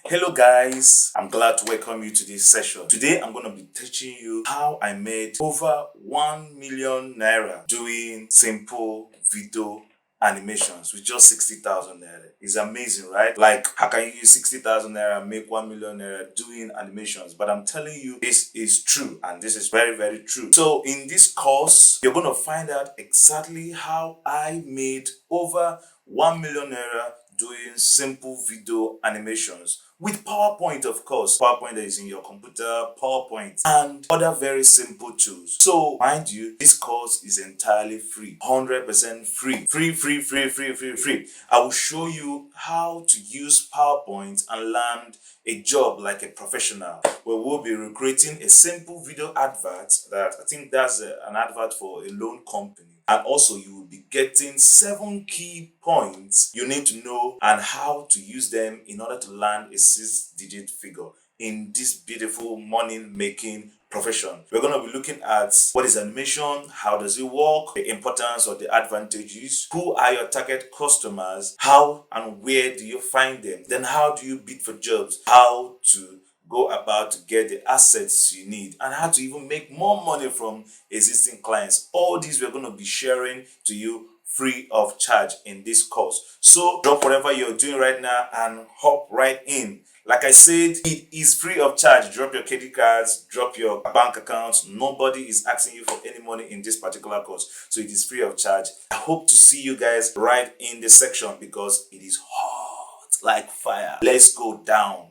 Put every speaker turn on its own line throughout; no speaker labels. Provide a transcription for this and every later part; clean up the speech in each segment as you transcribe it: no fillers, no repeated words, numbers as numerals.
Hello guys, I'm glad to welcome you to this session. Today I'm going to be teaching you how I made over 1 million naira doing simple video animations with just 60,000 naira. It's amazing, right? Like, how can you use 60,000 naira and make 1 million naira doing animations? But I'm telling you, this is true, and this is very, very true. So in this course, you're going to find out exactly how I made over 1 million naira doing simple video animations with PowerPoint, of course. PowerPoint that is in your computer, PowerPoint, and other very simple tools. So, mind you, this course is entirely free, 100% free. Free. I will show you how to use PowerPoint and land a job like a professional, where we'll be recreating a simple video advert that I think that's an advert for a loan company. And also, you will be getting 7 key points you need to know and how to use them in order to land a 6-digit figure in this beautiful money-making profession. We're going to be looking at what is animation, how does it work, the importance or the advantages, who are your target customers, how and where do you find them, then how do you bid for jobs, how to go about to get the assets you need, and how to even make more money from existing clients. All these we're going to be sharing to you free of charge in this course. So drop whatever you're doing right now and hop right in. Like I said, it is free of charge. Drop your credit cards, drop your bank accounts. Nobody is asking you for any money in this particular course. So it is free of charge. I hope to see you guys right in the section because it is hot like fire. Let's go down.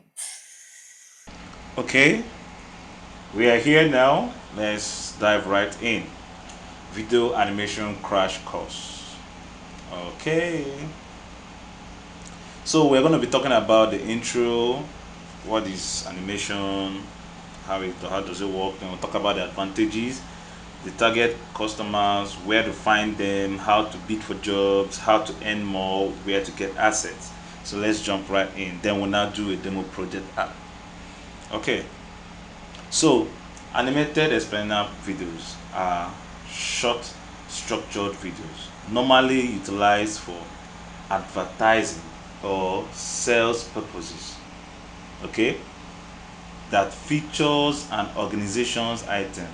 Okay, we are here now. Let's dive right in. Video animation crash course. Okay. So we're going to be talking about the intro, what is animation, how does it work, and we'll talk about the advantages, the target customers, where to find them, how to bid for jobs, how to earn more, where to get assets. So let's jump right in. Then we'll now do a demo project app. Okay. So animated explainer videos are short structured videos normally utilized for advertising or sales purposes, okay, that features an organization's item,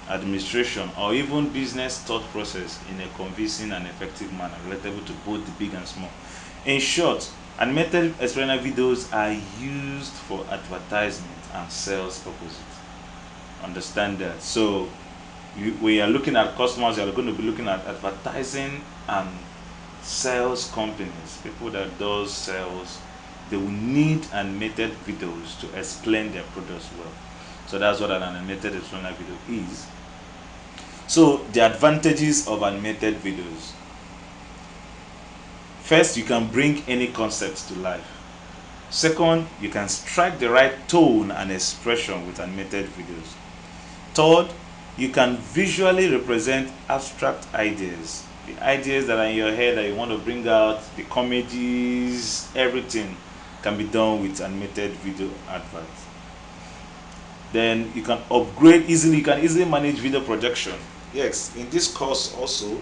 administration, or even business thought process in a convincing and effective manner relatable to both the big and small. In short, animated explainer videos are used for advertisement and sales purposes. Understand that? So we are looking at customers, you are going to be looking at advertising and sales companies, people that does sales. They will need animated videos to explain their products well. So that's what an animated explainer video is. So the advantages of animated videos: first, you can bring any concept to life. Second, you can strike the right tone and expression with animated videos. Third, you can visually represent abstract ideas, the ideas that are in your head that you want to bring out, the comedies, everything can be done with animated video adverts. Then you can upgrade easily, you can easily manage video projection. Yes, in this course also,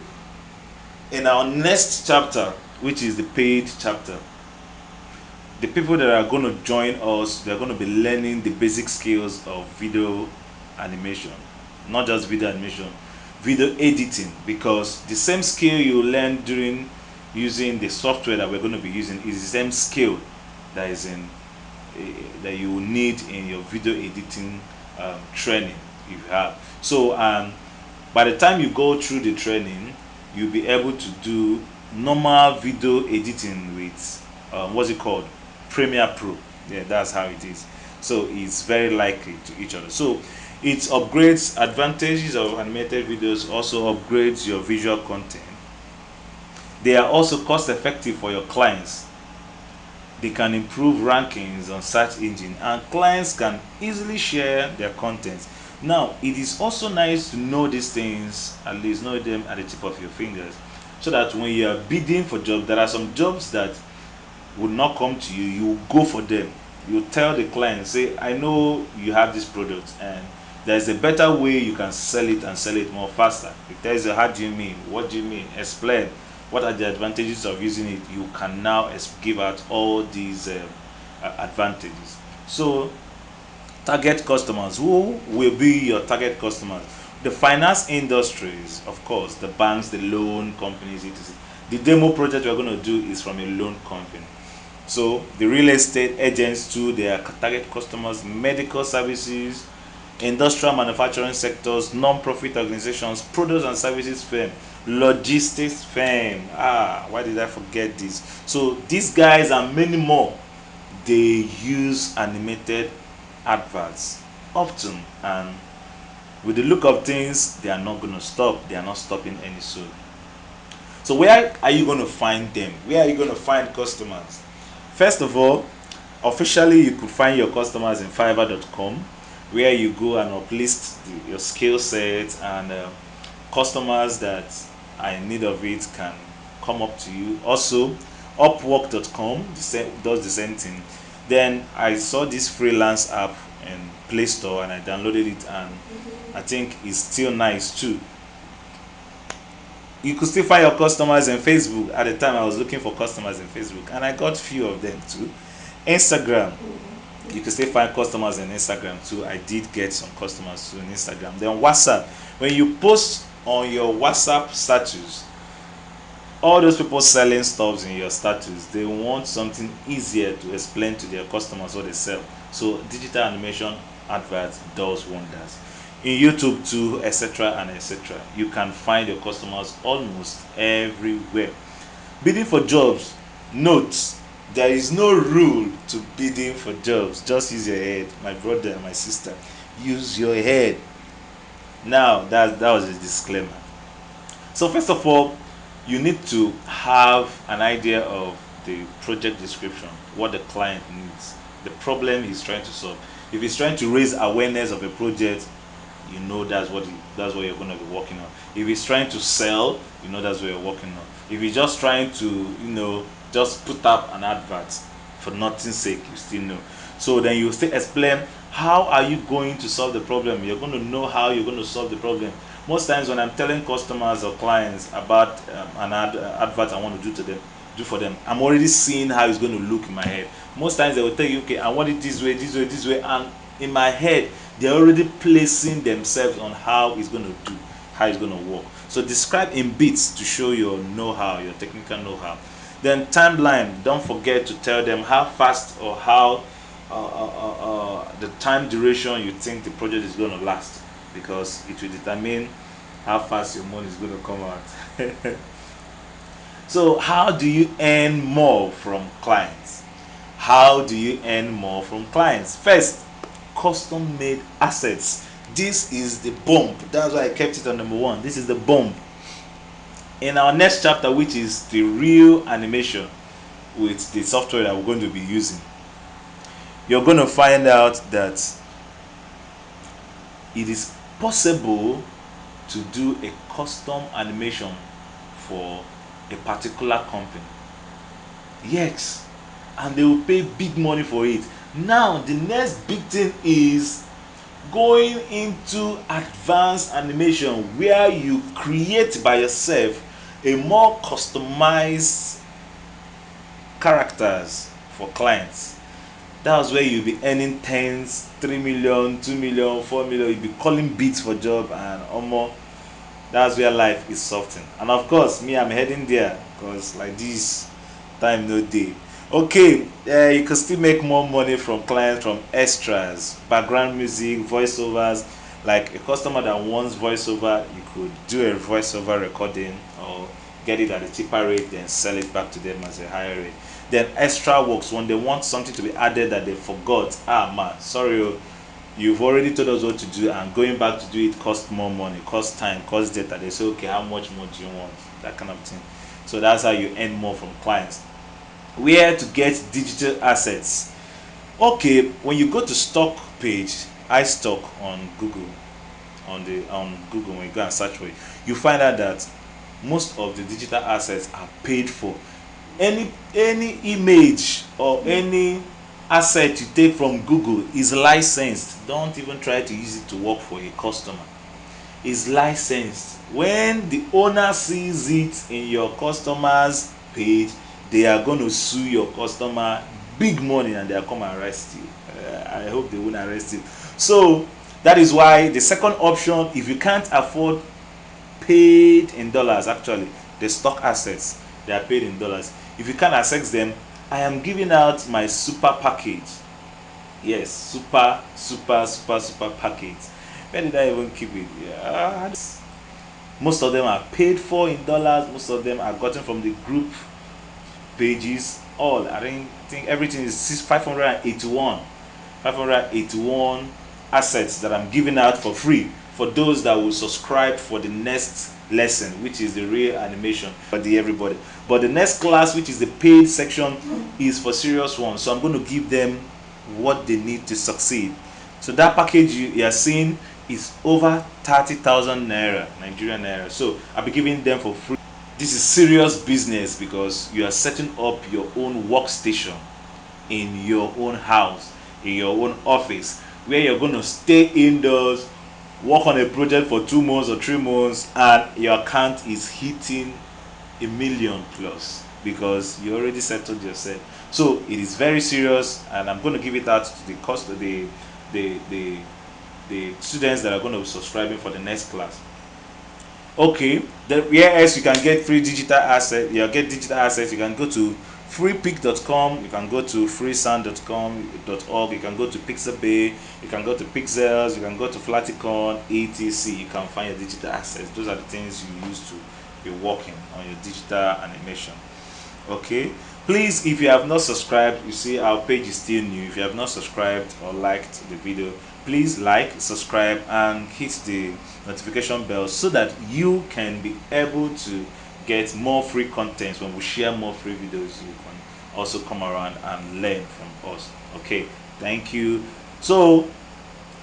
in our next chapter, which is the paid chapter, the people that are going to join us, they're going to be learning the basic skills of video animation, not just video animation, video editing, because the same skill you learn during using the software that we're going to be using is the same skill that is in that you will need in your video editing training if you have. So by the time you go through the training, you'll be able to do normal video editing with what's it called, Premiere Pro. Yeah, that's how it is. So it's very likely to each other. So it upgrades advantages of animated videos, also upgrades your visual content. They are also cost effective for your clients. They can improve rankings on search engine, and clients can easily share their content. Now, it is also nice to know these things, at least know them at the tip of your fingers, so that when you are bidding for jobs, there are some jobs that would not come to you, you go for them. You tell the client, say, I know you have this product and there's a better way you can sell it and sell it more faster. It tells you, how do you mean, what do you mean, explain what are the advantages of using it. You can now give out all these advantages. So target customers. Who will be your target customers? The finance industries, of course, the banks, the loan companies, etc. The demo project we're going to do is from a loan company. So the real estate agents too, they are target customers. Medical services, industrial manufacturing sectors, non-profit organizations, products and services firm, logistics firm. Why did I forget this? So these guys and many more, they use animated adverts often, and with the look of things, they are not going to stop. They are not stopping any soon. So where are you going to find them? Where are you going to find customers? First of all, officially you could find your customers in Fiverr.com, where you go and uplist your skill set, and customers that are in need of it can come up to you. Also, Upwork.com does the same thing. Then I saw this freelance app in Play Store and I downloaded it, and I think it's still nice too. You could still find your customers in Facebook. At the time I was looking for customers in Facebook and I got few of them too. Instagram, you can still find customers in Instagram too. I did get some customers too in Instagram. Then WhatsApp, when you post on your WhatsApp status, all those people selling stuff in your status, they want something easier to explain to their customers what they sell. So digital animation adverts does wonders. In YouTube too, etc. and etc. You can find your customers almost everywhere. Bidding for jobs. Note, there is no rule to bidding for jobs. Just use your head, my brother and my sister. Use your head. Now that was a disclaimer. So first of all, you need to have an idea of the project description, what the client needs, the problem he's trying to solve. If he's trying to raise awareness of a project, you know that's what you're going to be working on. If he's trying to sell, you know that's what you're working on. If he's just trying to just put up an advert for nothing's sake, you still know. So then you still explain how are you going to solve the problem. You're going to know how you're going to solve the problem. Most times when I'm telling customers or clients about an advert I want to do for them, I'm already seeing how it's going to look in my head. Most times they will tell you, okay, I want it this way, and in my head they're already placing themselves on how it's going to do, how it's going to work. So describe in bits to show your know-how, your technical know-how. Then timeline, don't forget to tell them how fast or how the time duration you think the project is going to last, because it will determine how fast your money is going to come out. So how do you earn more from clients? How do you earn more from clients? First, custom made assets. This is the bomb. That's why I kept it on number one. This is the bomb. In our next chapter, which is the real animation with the software that we're going to be using, you're going to find out that it is possible to do a custom animation for a particular company. Yes, and they will pay big money for it. Now the next big thing is going into advanced animation, where you create by yourself a more customized characters for clients. That's where you'll be earning tens, 3 million, 2 million, 4 million. You'll be calling beats for job, and almost that's where life is softening. And of course, me, I'm heading there, because like this time no day. Okay, you can still make more money from clients from extras, background music, voiceovers. Like a customer that wants voiceover, you could do a voiceover recording or get it at a cheaper rate, then sell it back to them as a higher rate. Then extra works, when they want something to be added that they forgot. Man, sorry, you've already told us what to do, and going back to do it costs more money, costs time, costs data. They say, okay, how much more do you want? That kind of thing. So that's how you earn more from clients. Where to get digital assets? Okay, when you go to stock page, iStock on Google, on Google, when you go and search for it, you find out that most of the digital assets are paid for. Any image or any asset you take from Google is licensed. Don't even try to use it to work for a customer. It's licensed. When the owner sees it in your customer's page, they are going to sue your customer big money and they'll come and arrest you. I hope they won't arrest you. So that is why the second option, if you can't afford paid in dollars, actually the stock assets, they are paid in dollars. If you can't access them, I am giving out my super package. Yes, super package. Where did I even keep it? Yeah, most of them are paid for in dollars. Most of them are gotten from the group pages. All I think everything is 581 assets that I'm giving out for free for those that will subscribe for the next lesson, which is the real animation for the everybody. But the next class, which is the paid section, is for serious ones. So I'm going to give them what they need to succeed. So that package you are seeing is over 30,000 naira, Nigerian naira. So I'll be giving them for free. This is serious business because you are setting up your own workstation in your own house, in your own office, where you're going to stay indoors, work on a project for 2 months or 3 months, and your account is hitting a million plus because you already settled yourself. So it is very serious, and I'm going to give it out to the cost of the students that are going to be subscribing for the next class. Okay, where else you can get free digital assets? You get digital assets. You can go to freepic.com, you can go to freesound.com.org, you can go to Pixabay, you can go to Pixels, you can go to Flaticon, etc. You can find your digital assets. Those are the things you use to be working on your digital animation. Okay, please, if you have not subscribed, you see our page is still new. If you have not subscribed or liked the video, please like, subscribe, and hit the notification bell so that you can be able to get more free content. When we share more free videos, you can also come around and learn from us. Okay, thank you. So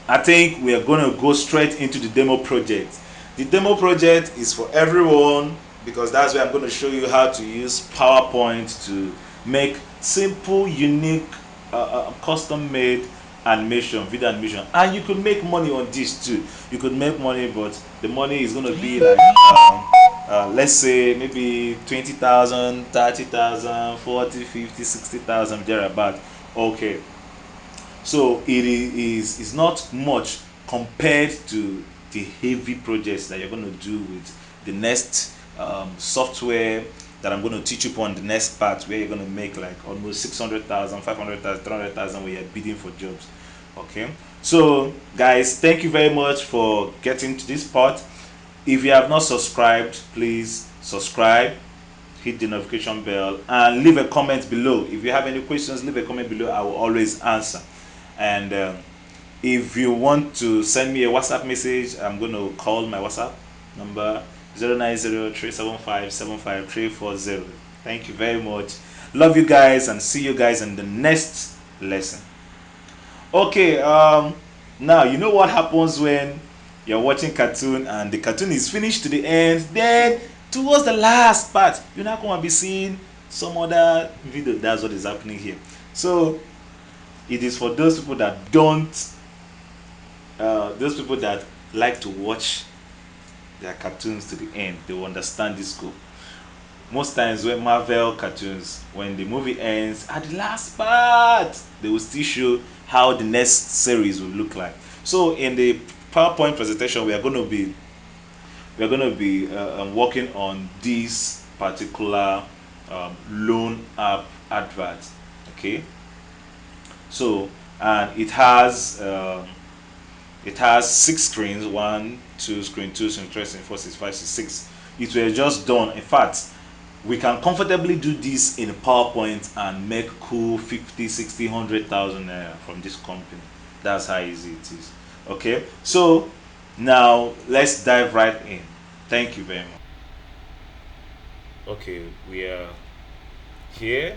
I think we are going to go straight into the demo project. The demo project is for everyone because that's where I'm going to show you how to use PowerPoint to make simple, unique, custom-made animation, video animation, and you could make money on this too. You could make money, but the money is going to be like let's say maybe 20,000, 30,000, 40, 50, 60,000 thereabout. Okay, so it is not much compared to the heavy projects that you're going to do with the next software that I'm going to teach you upon the next part, where you're going to make like almost 600,000, 500,000, 300,000 when you're bidding for jobs. Okay, so guys, thank you very much for getting to this part. If you have not subscribed, please subscribe, hit the notification bell, and leave a comment below. If you have any questions, leave a comment below. I will always answer. And if you want to send me a WhatsApp message, I'm going to call my WhatsApp number 09037575340. Thank you very much. Love you guys, and see you guys in the next lesson. Okay, now you know what happens when you're watching cartoon and the cartoon is finished to the end. Then towards the last part, you're not going to be seeing some other video. That's what is happening here. So it is for those people that don't those people that like to watch their cartoons to the end. They will understand this scope. Most times when Marvel cartoons, when the movie ends, at the last part, they will still show how the next series will look like. So in the PowerPoint presentation, we are going to be working on this particular loan app advert. Okay, so and it has 6 screens, 1, 2, screen 2, screen 3, screen 4, 6, 5, 6, 6. It was just done. In fact, we can comfortably do this in PowerPoint and make cool 50, 60, 100,000 naira from this company. That's how easy it is. Okay, so now let's dive right in. Thank you very much. Okay, we are here,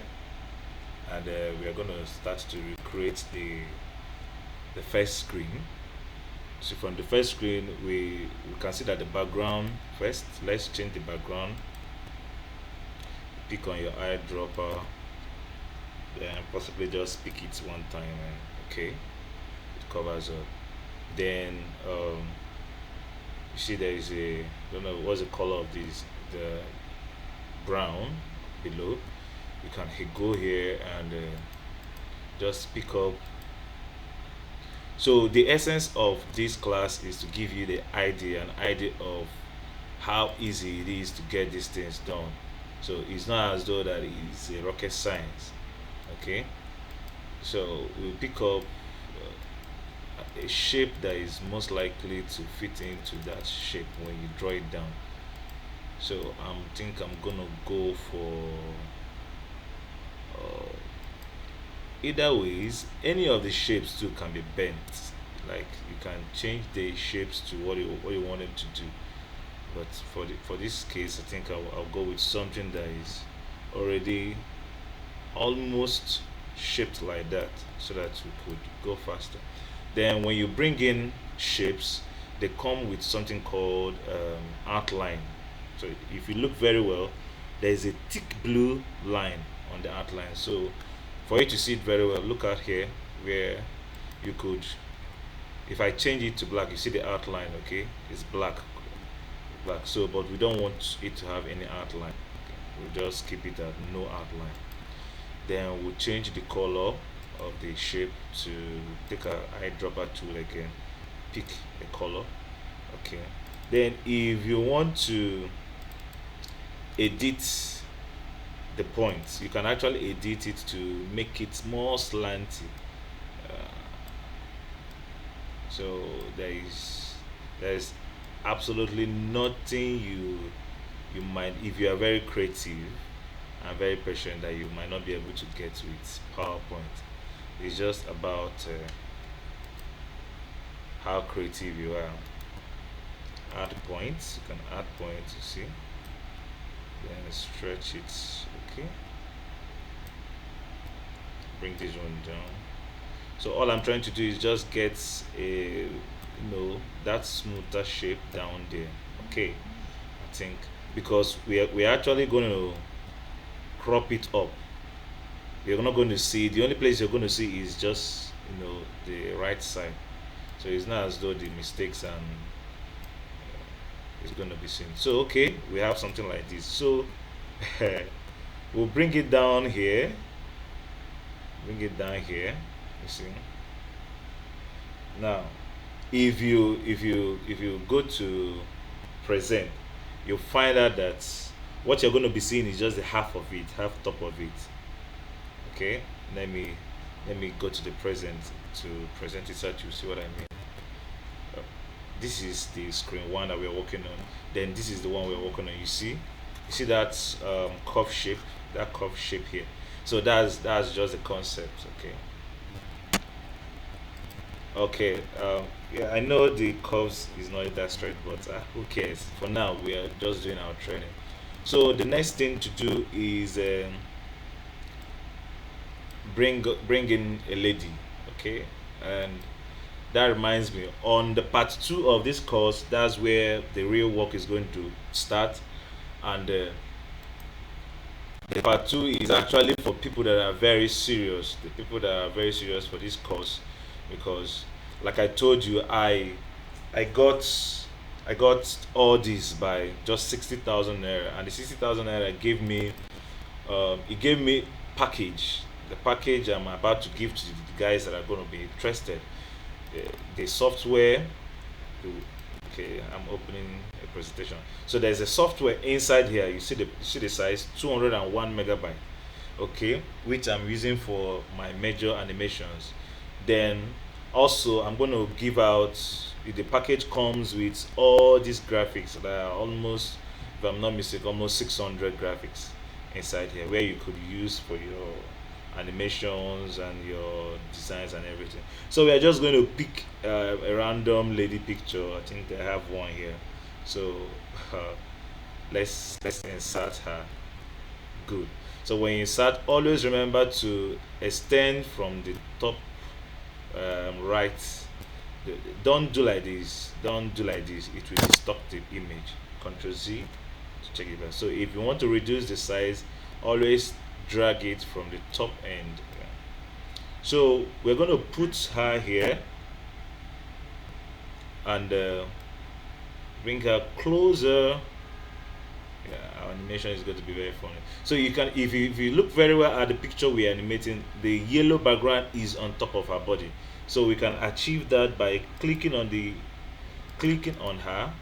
and we are going to start to recreate the first screen. So from the first screen, we can see that the background first. Let's change the background. Pick on your eyedropper, then possibly just pick it one time, and okay, it covers up. Then you see there is a, don't know what's the color of this, the brown below. You can go here and
just pick up. So the essence of this class is to give you an idea of how easy it is to get these things done. So it's not as though that it's a rocket science. Okay, so we'll pick up a shape that is most likely to fit into that shape when you draw it down. So I think I'm gonna go for uh, either ways. Any of the shapes too can be bent. Like you can change the shapes to what you want them to do. But for this case, I think I'll go with something that is already almost shaped like that, so that we could go faster. Then when you bring in shapes, they come with something called outline. So if you look very well, there is a thick blue line on the outline. So for you to see it very well, look out here where you could, if I change it to black, you see the outline. Okay, it's black. So but we don't want it to have any outline. We'll just keep it at no outline. Then we'll change the color of the shape to take a eyedropper tool again, pick a color. Okay, then if you want to edit the points, you can actually edit it to make it more slanty. uh, so there is absolutely nothing you might, if you are very creative and very patient, that you might not be able to get with PowerPoint. It's just about how creative you are. Add points, you can add points, you see, then stretch it. Okay, bring this one down. So all I'm trying to do is just get a, that smoother shape down there. Okay, I think because we're actually going to crop it up. You're not going to see, the only place you're going to see is just the right side. So it's not as though the mistakes and is going to be seen. So okay, we have something like this. So we'll bring it down here, you see. Now if you go to present, you'll find out that what you're going to be seeing is just the half of it, half top of it. Okay, let me go to the present to present it so that you see what I mean. Uh, this is the screen one that we're working on. Then this is the one we're working on. You see that curve shape, here. So that's just the concept. Okay, yeah, I know the curves is not that straight, but who cares? For now, we are just doing our training. So the next thing to do is bring in a lady. Okay, and that reminds me, on the part two of this course, that's where the real work is going to start. And the part two is actually for people that are very serious, the people that are very serious for this course, because like I told you, I got all this by just 60,000 naira, and the 60,000 naira gave me it gave me package, the package I'm about to give to the guys that are going to be interested. The software. Okay, I'm opening a presentation. So there's a software inside here. You see the size, 201 megabyte. Okay, which I'm using for my major animations. Then also I'm going to give out, the package comes with all these graphics that are almost, if I'm not mistaken, almost 600 graphics inside here, where you could use for your animations and your designs and everything. So we are just going to pick a random lady picture. I think I have one here. So uh, let's insert her. Good. So when you insert, always remember to extend from the top right. Don't do like this. Don't do like this. It will distort the image. Control Z to check it out. So if you want to reduce the size, always drag it from the top end. So we're going to put her here and bring her closer Yeah, our animation is going to be very funny. So you can, if you look very well at the picture we are animating, the yellow background is on top of her body. So we can achieve that by clicking on her.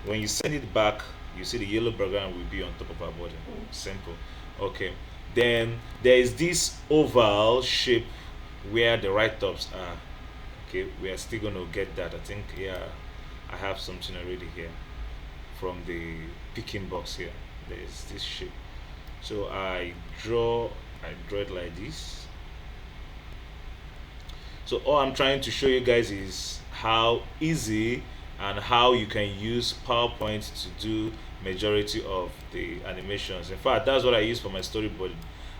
When you send it back, you see the yellow background will be on top of her body. Simple. Okay. Then there is this oval shape where the write-ups are. Okay, we are still going to get that. I think, yeah, I have something already here from the picking box here. There's this shape. So I draw it like this. So all I'm trying to show you guys is how easy and how you can use PowerPoint to do majority of the animations. In fact, that's what I use for my storyboard.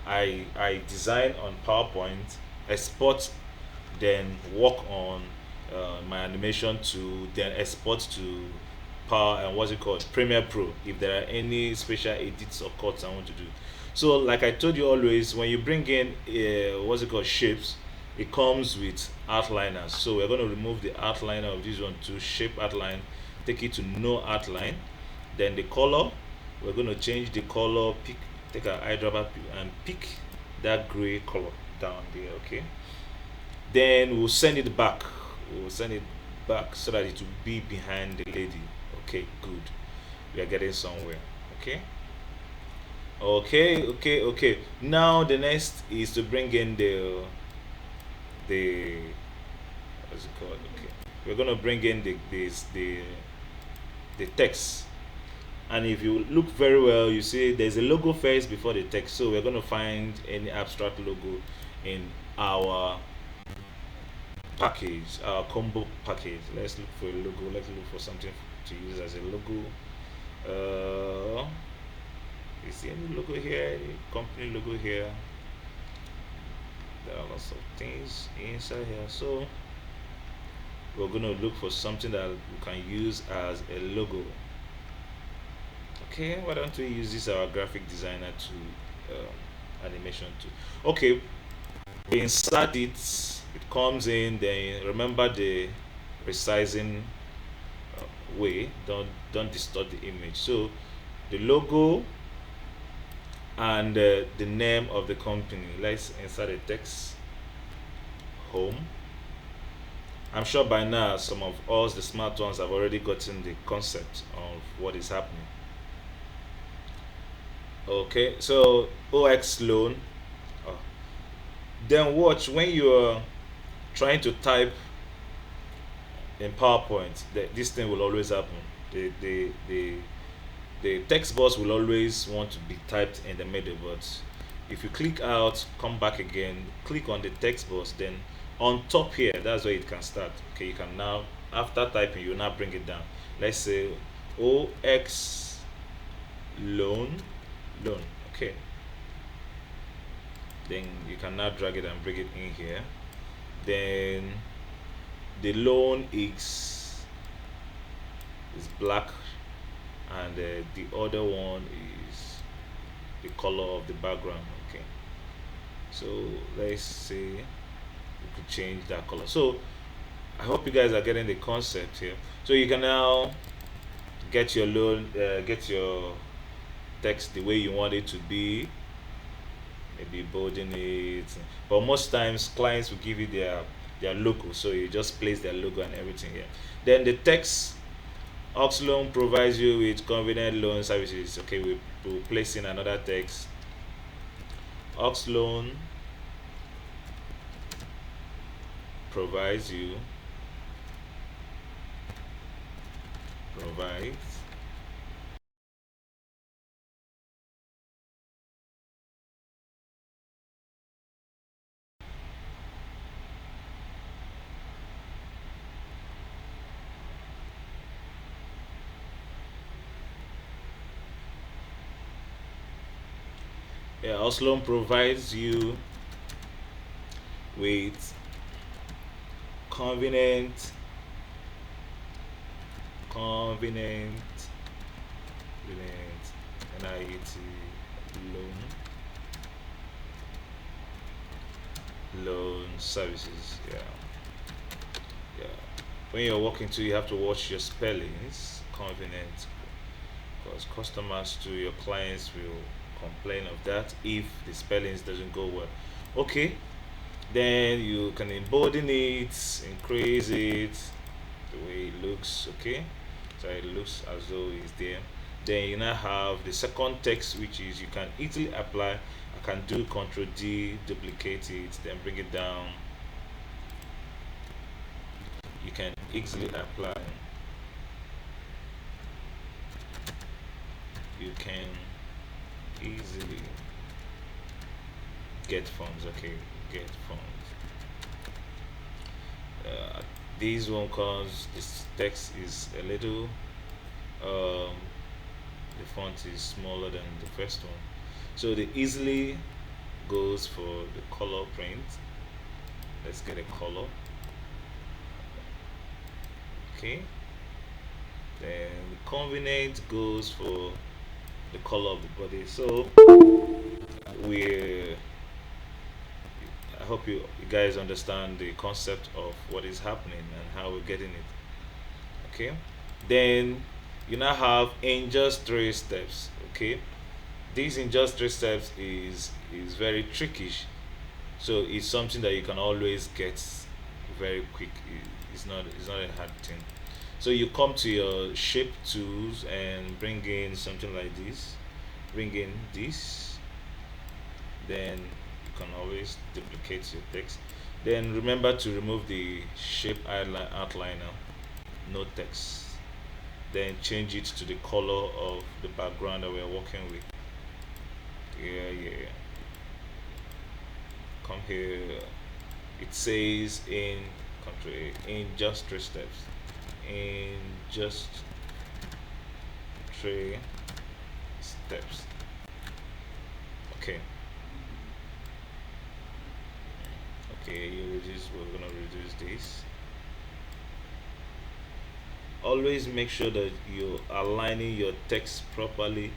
I design on PowerPoint, export, then work on my animation to then export to Power and what's it called, Premiere Pro, if there are any special edits or cuts I want to do. So like I told you always, when you bring in what's it called, shapes, it comes with outliners. So we're going to remove the outliner of this one to shape outline, take it to no outline. Then the color, we're going to change the color, take our eyedropper and pick that gray color down there. Okay, then we'll send it back. We'll send it back so that it will be behind the lady. Okay, good. We are getting somewhere. Okay. Okay. Now the next is to bring in the what's it called? Okay. We're gonna bring in the text. And if you look very well, you see there's a logo first before the text. So we're gonna find any abstract logo in our package, our combo package. Let's look for a logo. Let's look for something to use as a logo. You see any logo here? Any company logo here? There are lots of things inside here. So we're gonna look for something that we can use as a logo. Okay, why don't we use this our graphic designer to animation too? Okay, we insert it. It comes in. Then remember the resizing way. Don't distort the image. So the logo and the name of the company. Let's insert a text. Home. I'm sure by now some of us, the smart ones, have already gotten the concept of what is happening. Okay, so OX loan. Oh. Then watch when you're trying to type in PowerPoint, this thing will always happen. The text box will always want to be typed in the middle, but if you click out, come back again, click on the text box, then on top here, that's where it can start. Okay, you can now, after typing, you now bring it down. Let's say OX loan. Okay, then you can now drag it and bring it in here. Then the loan is black, and the other one is the color of the background. Okay, so let's say we could change that color. So I hope you guys are getting the concept here. So you can now get your get your text the way you want it to be, maybe bolding it, but most times clients will give you their logo, so you just place their logo and everything here. Then the text, Ox Loan provides you with convenient loan services. Okay, we'll place in another text. Ox Loan provides Ox Loan provides you with convenient NIET loan services. Yeah, when you're walking to, you have to watch your spellings. Convenient because customers to your clients will complain of that if the spellings doesn't go well. Okay, then you can embolden it, increase it the way it looks. Okay, so it looks as though it's there. Then you now have the second text, which is you can easily apply. I can do Ctrl D, duplicate it, then bring it down. You can easily apply. You can easily get funds. Okay, get funds. uh, this one, cause this text is a little um, the font is smaller than the first one, so the easily goes for the color print. Let's get a color. Okay, then the convenient goes for the color of the body. So we I hope you guys understand the concept of what is happening and how we're getting it. Okay, then you now have in just three steps. Okay, this in just three steps is very tricky, so it's something that you can always get very quick. It's not a hard thing. So you come to your shape tools and bring in something like this, bring in this, then you can always duplicate your text. Then remember to remove the shape outliner, no text. Then change it to the color of the background that we're working with. Yeah, yeah. Come here. It says in country in just three steps. In just three steps. Okay. Okay, we're gonna reduce this. Always make sure that you're aligning your text properly.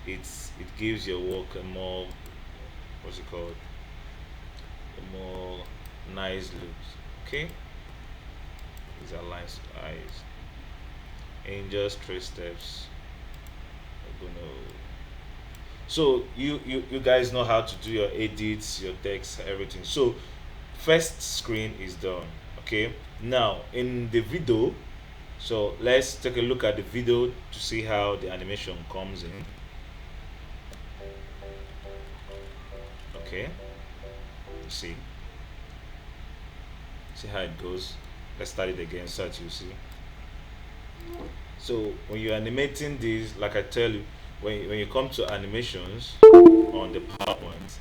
It gives your work a more, what's it called, a more nice look. Okay, these are lines eyes in just three steps. We're gonna so you guys know how to do your edits, your text, everything. So first screen is done. Okay, now in the video, so let's take a look at the video to see how the animation comes in. Okay, you see how it goes. Let's start it again so that you see. So when you're animating this, like I tell you, when you come to animations on the PowerPoint,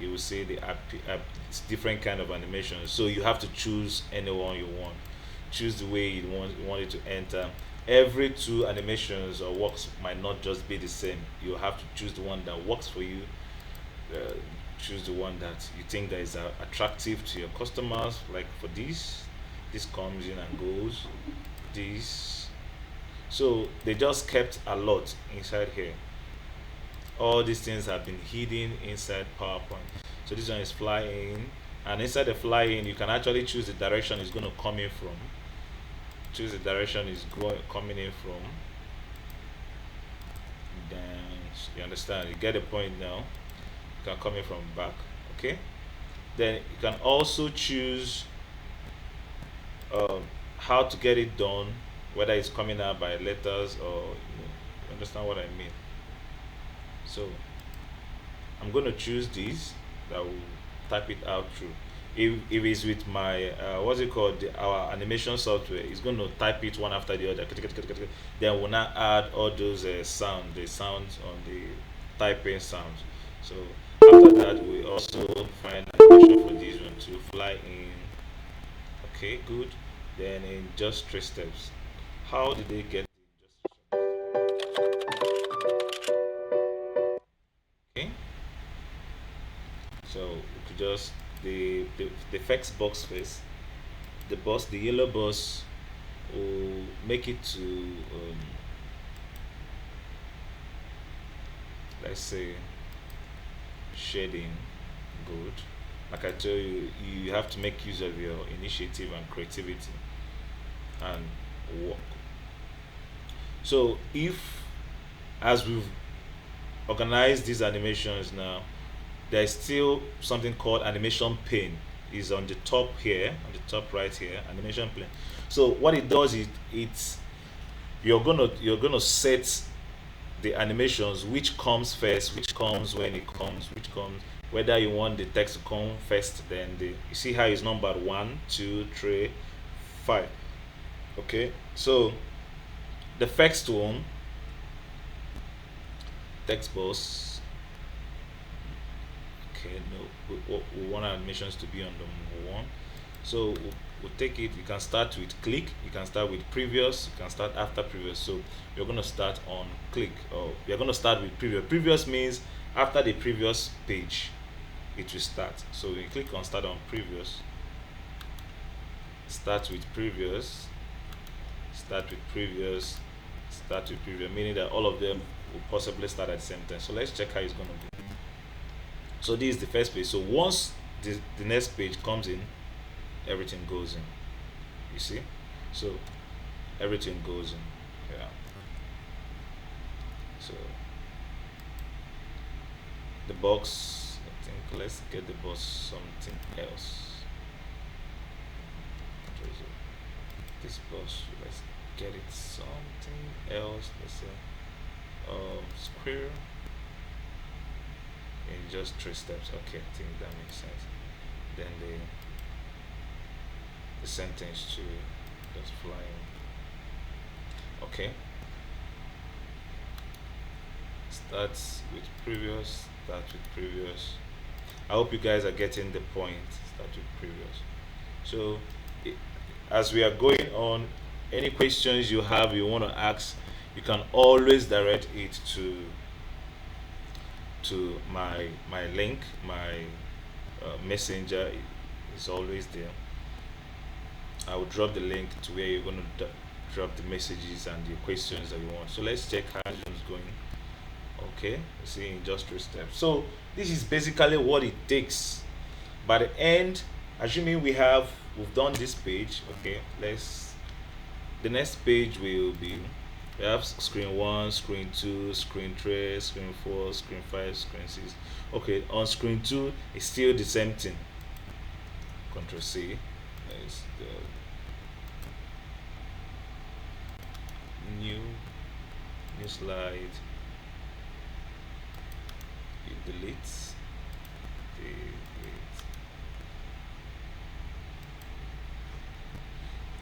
you will see it's different kind of animations. So you have to choose any one you want. Choose the way you want it to enter. Every two animations or works might not just be the same. You have to choose the one that works for you. uh, Choose the one that you think that is attractive to your customers. Like for this comes in and goes. This, so they just kept a lot inside here. All these things have been hidden inside PowerPoint. So this one is flying, and inside the flying you can actually choose the direction it's going to come in from. Choose the direction is going coming in from. Then you understand, you get the point now. You can come in from back. Okay, then you can also choose um, how to get it done, whether it's coming out by letters or you understand what I mean. So I'm going to choose this that will type it out through. If it's with my what's it called, our animation software, it's going to type it one after the other. Then we'll now add all those the sounds on the typing sounds. So after that, we also find animation for this one to fly in. Okay, good. Then in just three steps, how did they get the okay? So we could just the text box face, the yellow box will make it to let's say shading. Good. Like I tell you, you have to make use of your initiative and creativity and work. So if, as we've organized these animations now, there's still something called animation pane is on the top here, on the top right here, animation pane. So what it does is it's you're gonna set the animations, which comes first, which comes when it comes, which comes, whether you want the text to come first, then the, you see how it's numbered 1 2 3 5. Okay, so the first one, text box. Okay, no, we want our animations to be on number one. So we'll take it. You can start with click, you can start with previous, you can start after previous. So you're going to start on click, or you're going to start with previous. Previous means after the previous page it will start. So you click on start on previous, start with previous, start with previous, start with previous, meaning that all of them will possibly start at the same time. So let's check how it's going to be. So this is the first page. So once the next page comes in, everything goes in. You see? So everything goes in. Yeah. So the box, I think let's get the box something else. This box, let's get it something else. Let's say square in just 3 steps. Okay, I think that makes sense. Then the sentence to just flying. Okay, starts with previous, start with previous. I hope you guys are getting the point. Start with previous. So i- as we are going on, any questions you have, you want to ask, you can always direct it to my link, my messenger is always there. I will drop the link to where you're going to drop the messages and the questions that you want. So let's check how it's going. Okay, you see in just 3 steps. So this is basically what it takes. By the end, assuming we've done this page. Okay, let's, the next page will be, we have screen 1, screen 2, screen 3, screen 4, screen 5, screen 6. Okay, on screen 2 it's still the same thing. Control C. There's the new slide. You delete,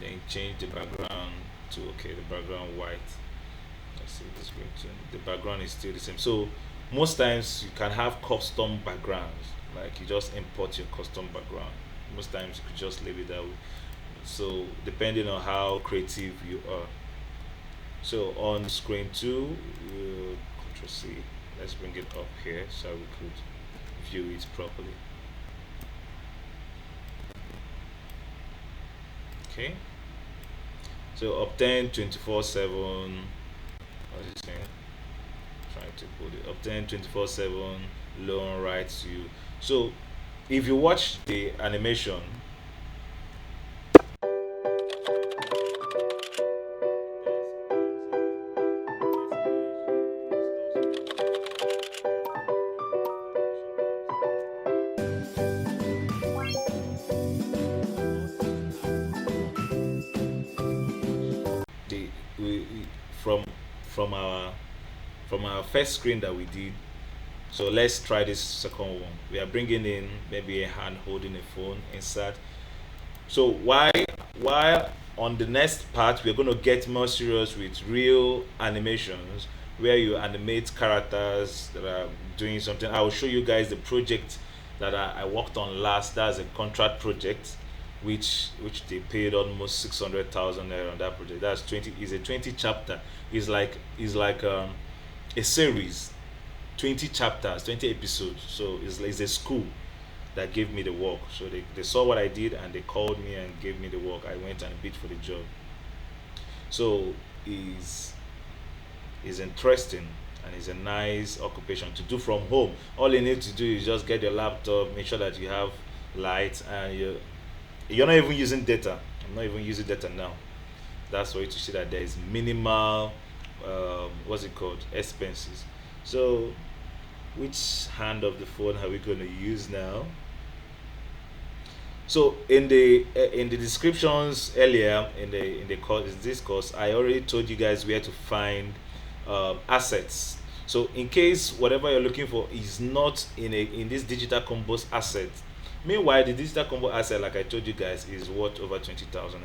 then change the background to, okay, the background white. Let's see this green too. The background is still the same. So most times you can have custom backgrounds, like you just import your custom background. Most times you could just leave it that way. So depending on how creative you are. So on screen 2, Control C. Let's bring it up here so we could view it properly. Okay. So obtain 24/7. What is it saying? Trying to put it. Obtain 24/7 loan rights to you. So if you watch the animation, the we from from our from our first screen that we did. So let's try this second one. We are bringing in maybe a hand holding a phone inside. So while on the next part we're going to get more serious with real animations, where you animate characters that are doing something. I will show you guys the project that I worked on last. That's a contract project, which they paid almost 600,000 naira on that project. That's 20, is a 20 chapter. Is like a series, 20 chapters, 20 episodes. So it's a school that gave me the work. So they saw what I did and they called me and gave me the work. I went and bid for the job. So is interesting, and it's a nice occupation to do from home. All you need to do is just get your laptop, make sure that you have light, and you're not even using data. I'm not even using data now. That's for you to see that there is minimal what's it called, expenses. So which hand of the phone are we going to use now? So in the descriptions earlier in the course, in this course, I already told you guys where to find assets. So in case whatever you're looking for is not in this digital combos asset, meanwhile the digital combo asset, like I told you guys, is worth over 20,000.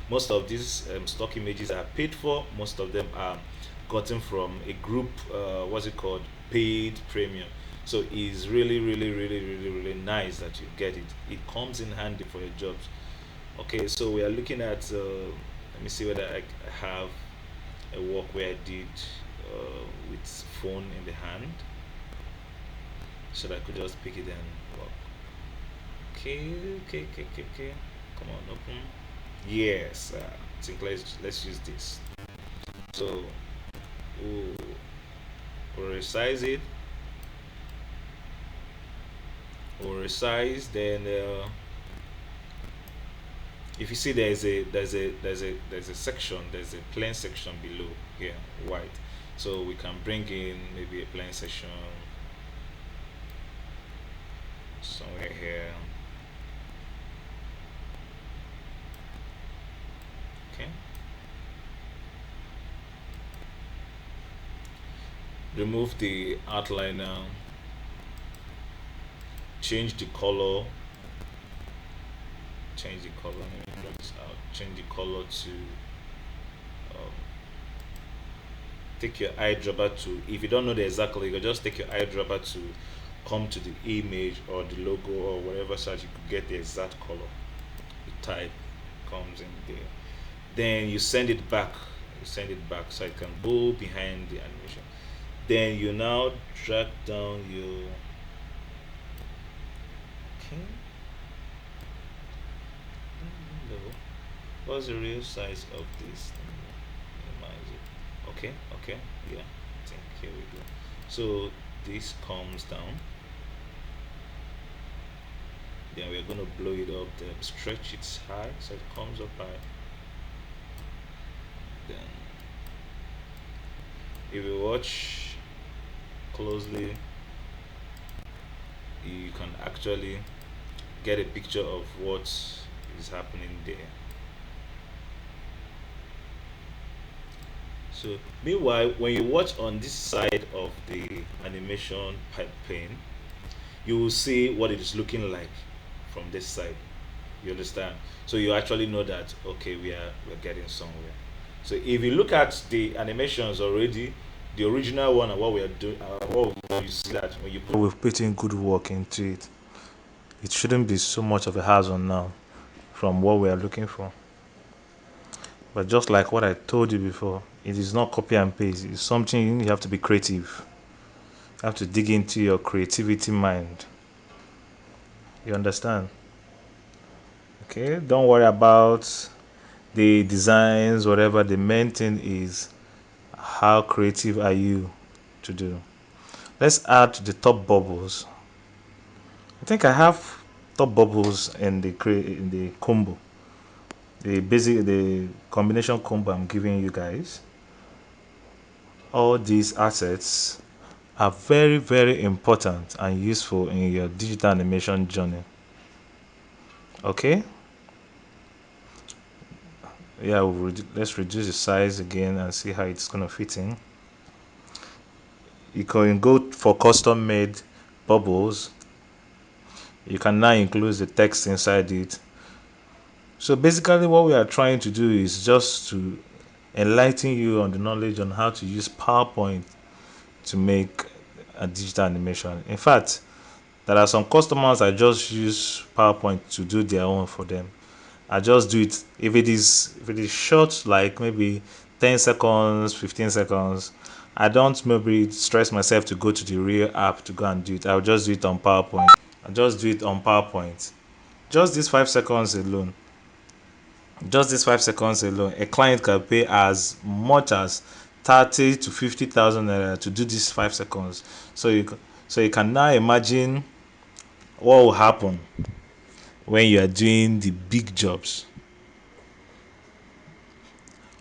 Most of these stock images are paid for. Most of them are gotten from a group. What's it called? Paid premium. So it's really nice that you get it. It comes in handy for your jobs. Okay, so we are looking at. Let me see whether I have a work where I did with phone in the hand, so that I could just pick it and work. Okay. Come on, open. Yes, I think let's use this. So we'll, we'll resize it. We'll resize. Then if you see there's a section, there's a plain section below here, white. So we can bring in maybe a plain section somewhere here. Okay. Remove the outline now. Change the color. Change the color. Let me drag this out. Change the color to. Um, take your eyedropper to. If you don't know the exactly, you can just take your eyedropper to come to the image or the logo or whatever, so that you could get the exact color. The type comes in there. Then you send it back. You send it back so it can go behind the animation. Then you now drag down your. Okay. Hello. What's the real size of this? Let me minimize it. Okay, yeah. I think here we go. So this comes down. Then we're gonna blow it up, then stretch it high so it comes up high. Then if you watch closely, you can actually get a picture of what is happening there. So meanwhile, when you watch on this side of the animation pipe pane, you will see what it is looking like from this side. You understand? So you actually know that okay, we're getting somewhere. So if you look at the animations already, the original one and what we are doing, what you see that when you put, we've put in good work into it. It shouldn't be so much of a hassle now from what we are looking for. But just like what I told you before, it is not copy and paste. It's something you have to be creative. You have to dig into your creativity mind. You understand? Okay, don't worry about the designs, whatever. The main thing is how creative are you to do. Let's add the top bubbles. I think I have top bubbles in the combo, the combination combo I'm giving you guys. All these assets are very important and useful in your digital animation journey. Okay, yeah, let's reduce the size again and see how it's gonna fit in. You can go for custom made bubbles. You can now include the text inside it. So basically what we are trying to do is just to enlighten you on the knowledge on how to use PowerPoint to make a digital animation. In fact, there are some customers I just use PowerPoint to do their own for them. I just do it if it is short, like maybe 10 seconds, 15 seconds. I don't maybe stress myself to go to the real app to go and do it. I'll just do it on PowerPoint. I just do it on PowerPoint. Just these 5 seconds alone. Just these 5 seconds alone, a client can pay as much as 30 to 50,000 naira to do these 5 seconds. So you can now imagine what will happen when you are doing the big jobs.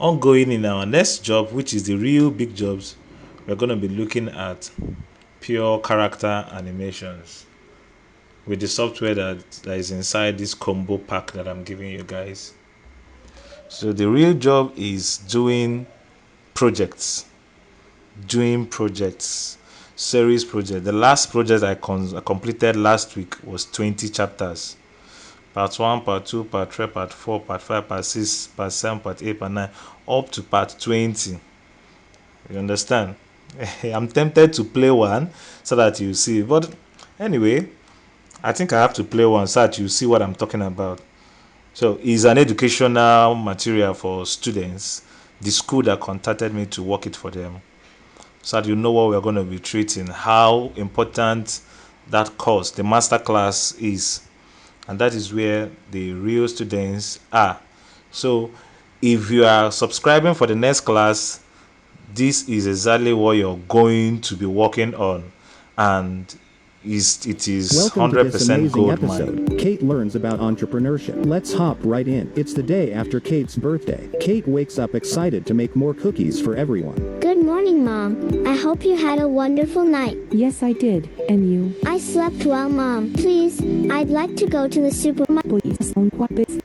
Ongoing in our next job, which is the real big jobs, we're going to be looking at pure character animations with the software that is inside this combo pack that I'm giving you guys. So the real job is doing projects, series project. The last project I completed last week was 20 chapters. Part 1, Part 2, Part 3, Part 4, Part 5, Part 6, Part 7, Part 8, Part 9, up to Part 20. You understand? I'm tempted to play one so that you see. But anyway, I think I have to play one so that you see what I'm talking about. So it's an educational material for students. The school that contacted me to work it for them. So that you know what we're going to be treating, how important that course, the masterclass, is. And that is where the real students are. So if you are subscribing for the next class, this is exactly what you're going to be working on, and it is
Welcome to this
100%
amazing
gold
episode.
mine.
Kate learns about entrepreneurship. Let's hop right in. It's the day after Kate's birthday. Kate wakes up excited to make more cookies for everyone.
Good morning, Mom. I hope you had a wonderful night.
Yes, I did. And you?
I slept well, Mom. Please, I'd like to go to the supermarket.
Please don't what is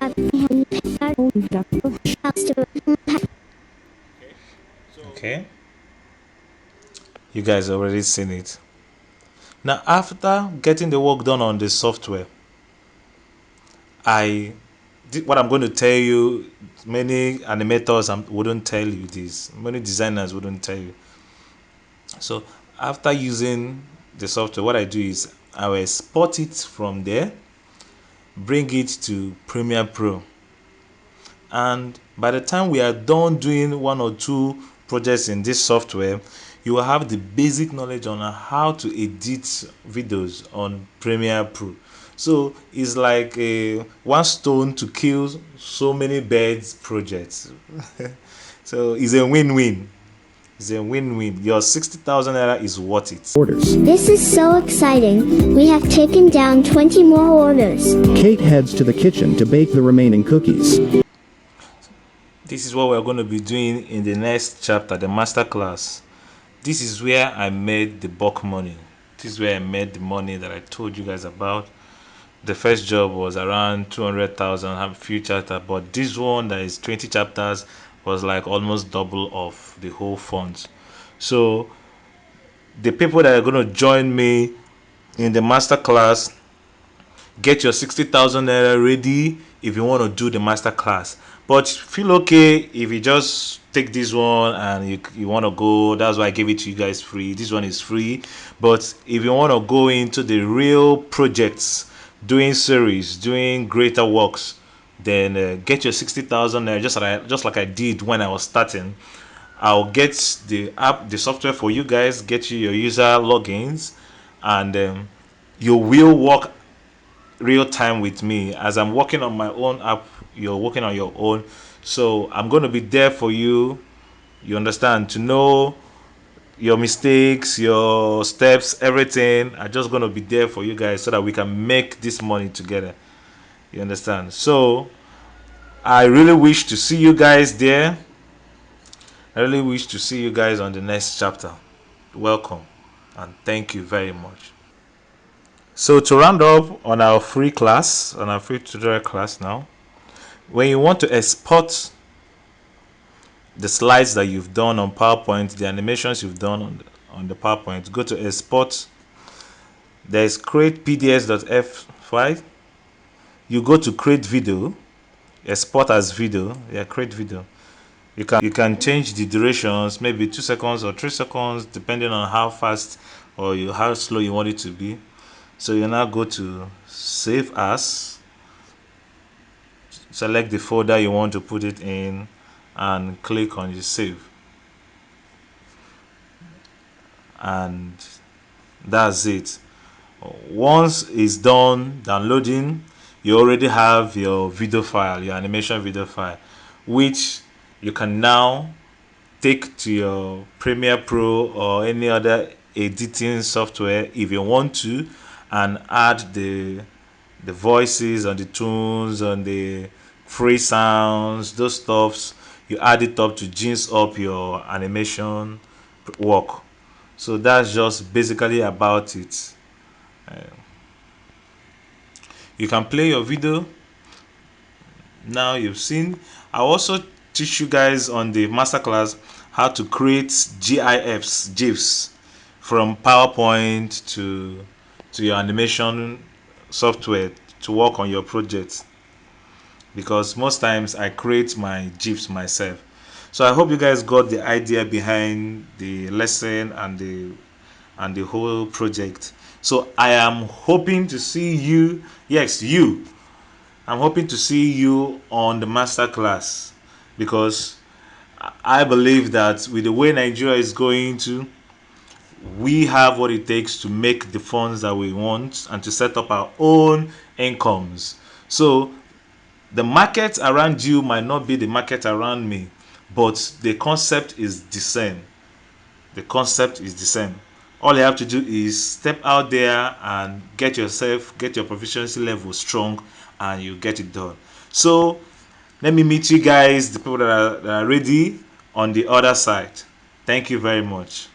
Okay, you guys already seen it. Now after getting the work done on the software, what I'm going to tell you, many animators wouldn't tell you this, many designers wouldn't tell you. So after using the software, what I do is I will export it from there, bring it to Premiere Pro, and by the time we are done doing 1 or 2 projects in this software, you will have the basic knowledge on how to edit videos on Premiere Pro. So it's like a one stone to kill so many birds projects. So it's a win-win. It's a win-win. Your 60,000 naira is worth it.
Orders.
This is so exciting. We have taken down 20 more orders.
Kate heads to the kitchen to bake the remaining cookies.
This is what we're going to be doing in the next chapter, the masterclass. This is where I made the bulk money. This is where I made the money that I told you guys about. The first job was around 200,000, have a few chapters, but this one that is 20 chapters was like almost double of the whole funds. So the people that are going to join me in the masterclass, get your 60,000 naira ready if you want to do the masterclass. But feel okay if you just take this one and you want to go. That's why I gave it to you guys free. This one is free. But if you want to go into the real projects, doing series, doing greater works, then get your 60,000 just like I did when I was starting. I'll get the software for you guys, get you your user logins, and you will work real time with me. As I'm working on my own app, you're working on your own. So I'm going to be there for you, you understand, to know your mistakes, your steps, everything. I'm just going to be there for you guys so that we can make this money together, you understand. So I really wish to see you guys there. I really wish to see you guys on the next chapter. Welcome and thank you very much. So to round up on our free class, on our free tutorial class now, when you want to export the slides that you've done on PowerPoint, the animations you've done on the PowerPoint, go to export. There's create pds.f file. You go to create video, export as video. Yeah, create video. You can change the durations, maybe 2 seconds or 3 seconds, depending on how fast or how slow you want it to be. So you now go to save as, select the folder you want to put it in, and click on the save. And that's it. Once it's done downloading, you already have your video file, your animation video file, which you can now take to your Premiere Pro or any other editing software if you want to, and add the voices and the tunes and the free sounds, those stuffs. you add it up to gins up your animation work. So that's just basically about it. You can play your video. Now you've seen. I also teach you guys on the masterclass how to create GIFs from PowerPoint to your animation software to work on your project, because most times I create my GIFs myself. So I hope you guys got the idea behind the lesson and the whole project. So I am hoping to see you, yes, you. I'm hoping to see you on the masterclass, because I believe that with the way Nigeria is going to, we have what it takes to make the funds that we want and to set up our own incomes. So the market around you might not be the market around me, but the concept is the same. The concept is the same. All you have to do is step out there and get your proficiency level strong, and you get it done. So let me meet you guys, the people that are ready, on the other side. Thank you very much.